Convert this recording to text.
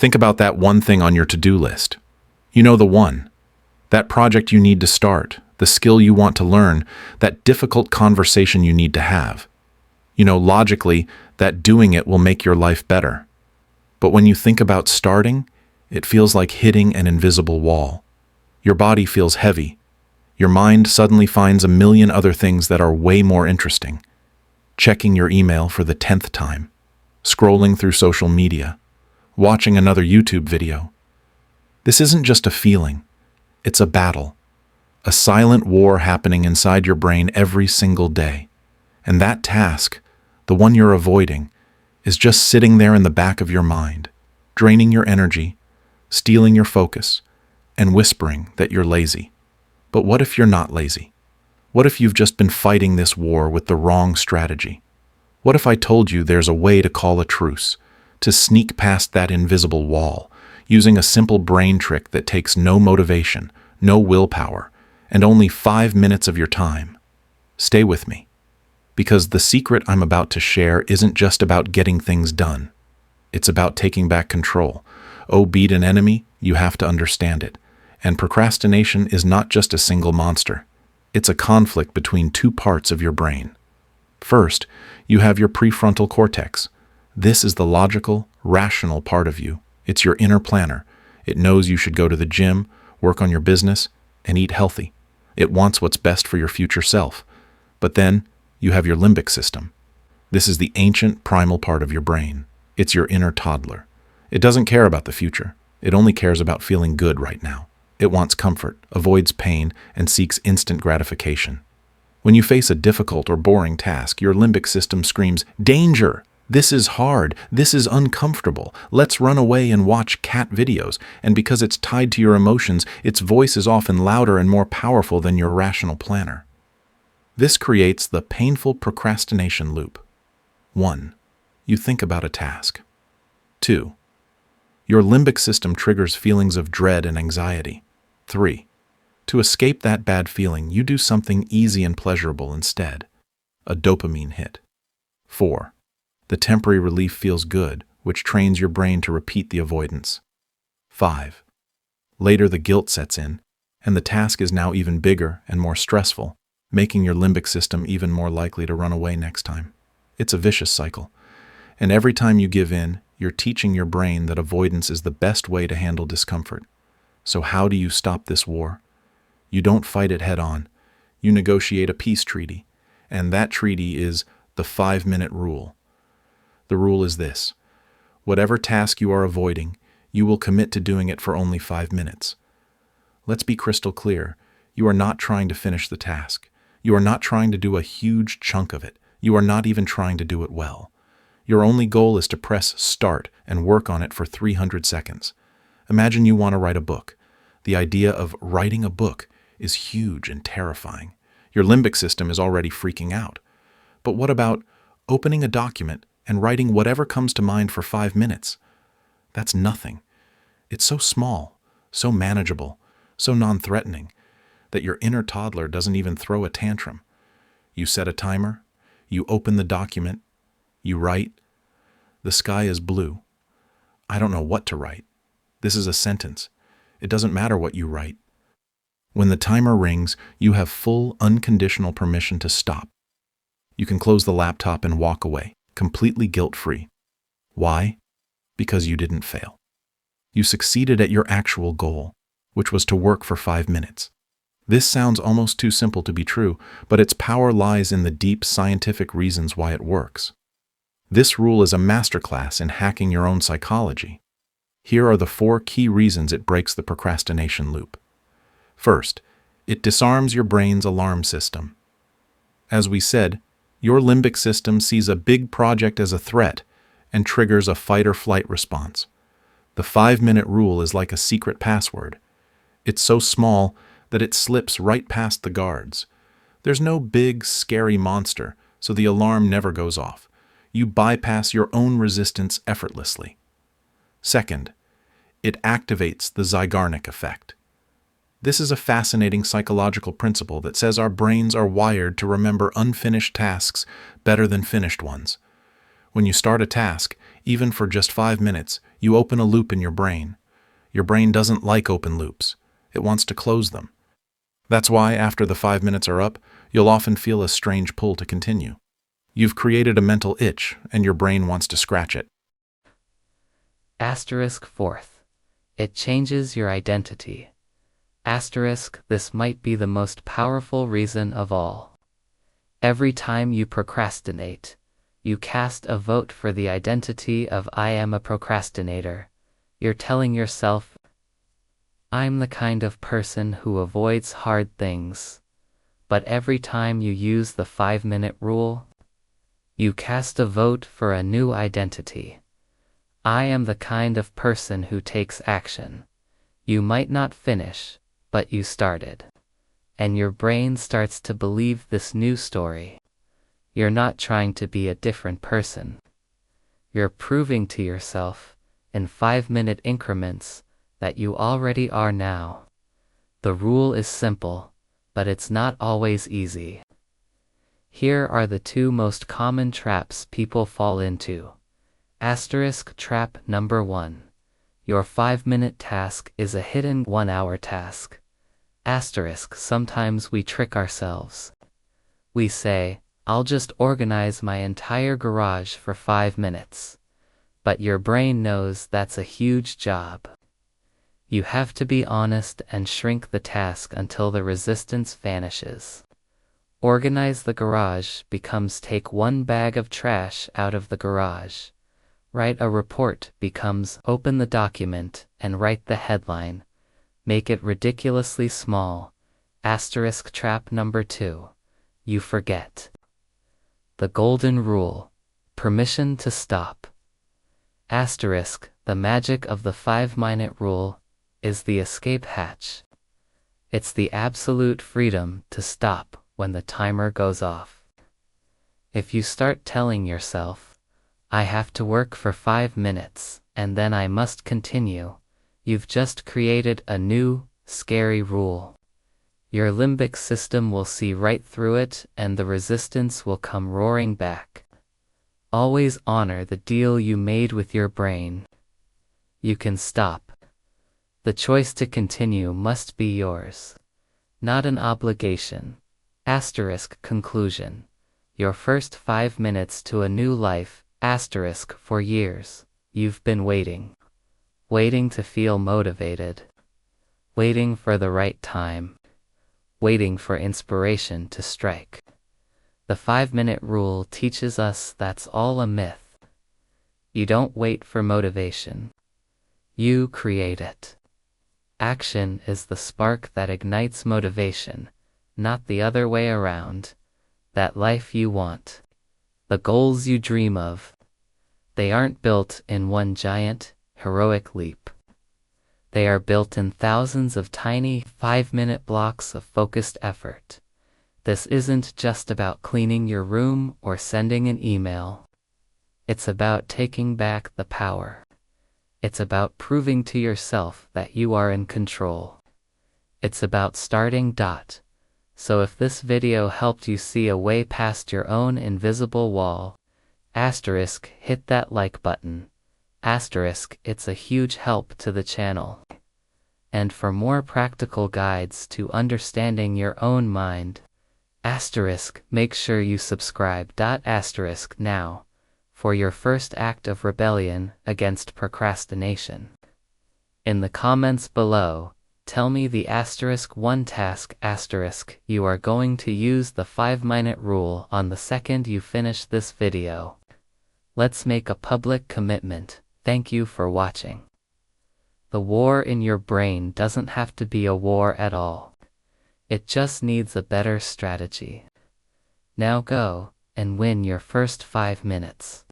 Think about that one thing on your to-do list. You know the one. That project you need to start, the skill you want to learn, that difficult conversation you need to have. You know logically that doing it will make your life better. But when you think about starting, it feels like hitting an invisible wall. Your body feels heavy. Your mind suddenly finds a million other things that are way more interesting. Checking your email for the 10th time, scrolling through social media, watching another YouTube video. This isn't just a feeling, it's a battle, a silent war happening inside your brain every single day. And that task, the one you're avoiding, is just sitting there in the back of your mind, draining your energy, stealing your focus, and whispering that you're lazy. But what if you're not lazy? What if you've just been fighting this war with the wrong strategy? What if I told you there's a way to call a truce, to sneak past that invisible wall, using a simple brain trick that takes no motivation, no willpower, and only 5 minutes of your time? Stay with me, because the secret I'm about to share isn't just about getting things done. It's about taking back control. Oh, beat an enemy, you have to understand it. And procrastination is not just a single monster. It's a conflict between two parts of your brain. First, you have your prefrontal cortex. This is the logical, rational part of you. It's your inner planner. It knows you should go to the gym, work on your business, and eat healthy. It wants what's best for your future self. But then, you have your limbic system. This is the ancient, primal part of your brain. It's your inner toddler. It doesn't care about the future. It only cares about feeling good right now. It wants comfort, avoids pain, and seeks instant gratification. When you face a difficult or boring task, your limbic system screams, "Danger! This is hard. This is uncomfortable. Let's run away and watch cat videos." And because it's tied to your emotions, its voice is often louder and more powerful than your rational planner. This creates the painful procrastination loop. 1. You think about a task. 2. Your limbic system triggers feelings of dread and anxiety. 3. To escape that bad feeling, you do something easy and pleasurable instead. A dopamine hit. 4. The temporary relief feels good, which trains your brain to repeat the avoidance. 5. Later the guilt sets in, and the task is now even bigger and more stressful, making your limbic system even more likely to run away next time. It's a vicious cycle. And every time you give in, you're teaching your brain that avoidance is the best way to handle discomfort. So how do you stop this war? You don't fight it head on. You negotiate a peace treaty, and that treaty is the 5-minute rule. The rule is this: whatever task you are avoiding, you will commit to doing it for only 5 minutes. Let's be crystal clear. You are not trying to finish the task. You are not trying to do a huge chunk of it. You are not even trying to do it well. Your only goal is to press start and work on it for 300 seconds. Imagine you want to write a book. The idea of writing a book is huge and terrifying. Your limbic system is already freaking out. But what about opening a document and writing whatever comes to mind for 5 minutes? That's nothing. It's so small, so manageable, so non-threatening that your inner toddler doesn't even throw a tantrum. You set a timer, you open the document, you write. The sky is blue. I don't know what to write. This is a sentence. It doesn't matter what you write. When the timer rings, you have full, unconditional permission to stop. You can close the laptop and walk away, completely guilt-free. Why? Because you didn't fail. You succeeded at your actual goal, which was to work for 5 minutes. This sounds almost too simple to be true, but its power lies in the deep scientific reasons why it works. This rule is a masterclass in hacking your own psychology. Here are the 4 key reasons it breaks the procrastination loop. First, it disarms your brain's alarm system. As we said, your limbic system sees a big project as a threat and triggers a fight-or-flight response. The 5-minute rule is like a secret password. It's so small that it slips right past the guards. There's no big, scary monster, so the alarm never goes off. You bypass your own resistance effortlessly. Second, it activates the Zeigarnik effect. This is a fascinating psychological principle that says our brains are wired to remember unfinished tasks better than finished ones. When you start a task, Even for just 5 minutes, you open a loop in your brain. Your brain doesn't like open loops. It wants to close them. That's why, after the 5 minutes are up, you'll often feel a strange pull to continue. You've created a mental itch, and your brain wants to scratch it. Asterisk fourth. It changes your identity. Asterisk, this might be the most powerful reason of all. Every time you procrastinate, you cast a vote for the identity of I am a procrastinator. You're telling yourself, I'm the kind of person who avoids hard things. But every time you use the 5-minute rule, you cast a vote for a new identity. I am the kind of person who takes action. You might not finish, but you started. And your brain starts to believe this new story. You're not trying to be a different person. You're proving to yourself, in 5-minute increments, that you already are now. The rule is simple, but it's not always easy. Here are the 2 most common traps people fall into. Asterisk trap number 1. Your 5-minute task is a hidden 1-hour task. Asterisk, sometimes we trick ourselves. We say, I'll just organize my entire garage for 5 minutes. But your brain knows that's a huge job. You have to be honest and shrink the task until the resistance vanishes. Organize the garage becomes take 1 bag of trash out of the garage. Write a report becomes open the document and write the headline. Make it ridiculously small. Asterisk trap number 2. You forget. The golden rule. Permission to stop. Asterisk, the magic of the 5-minute rule is the escape hatch. It's the absolute freedom to stop when the timer goes off. If you start telling yourself, I have to work for 5 minutes and then I must continue, you've just created a new, scary rule. Your limbic system will see right through it and the resistance will come roaring back. Always honor the deal you made with your brain. You can stop. The choice to continue must be yours, not an obligation. Asterisk conclusion. Your first 5 minutes to a new life. Asterisk for years. You've been waiting. Waiting to feel motivated. Waiting for the right time. Waiting for inspiration to strike. The 5-minute rule teaches us that's all a myth. You don't wait for motivation. You create it. Action is the spark that ignites motivation, not the other way around. That life you want. The goals you dream of. They aren't built in one giant, heroic leap. They are built in thousands of tiny 5-minute blocks of focused effort. This isn't just about cleaning your room or sending an email. It's about taking back the power. It's about proving to yourself that you are in control. It's about starting. So if this video helped you see a way past your own invisible wall, asterisk, hit that like button. Asterisk, it's a huge help to the channel. And for more practical guides to understanding your own mind, asterisk, make sure you subscribe. Asterisk now, for your first act of rebellion against procrastination. In the comments below, tell me the asterisk 1 task asterisk you are going to use the 5-minute rule on the second you finish this video. Let's make a public commitment. Thank you for watching. The war in your brain doesn't have to be a war at all. It just needs a better strategy. Now go and win your first 5 minutes.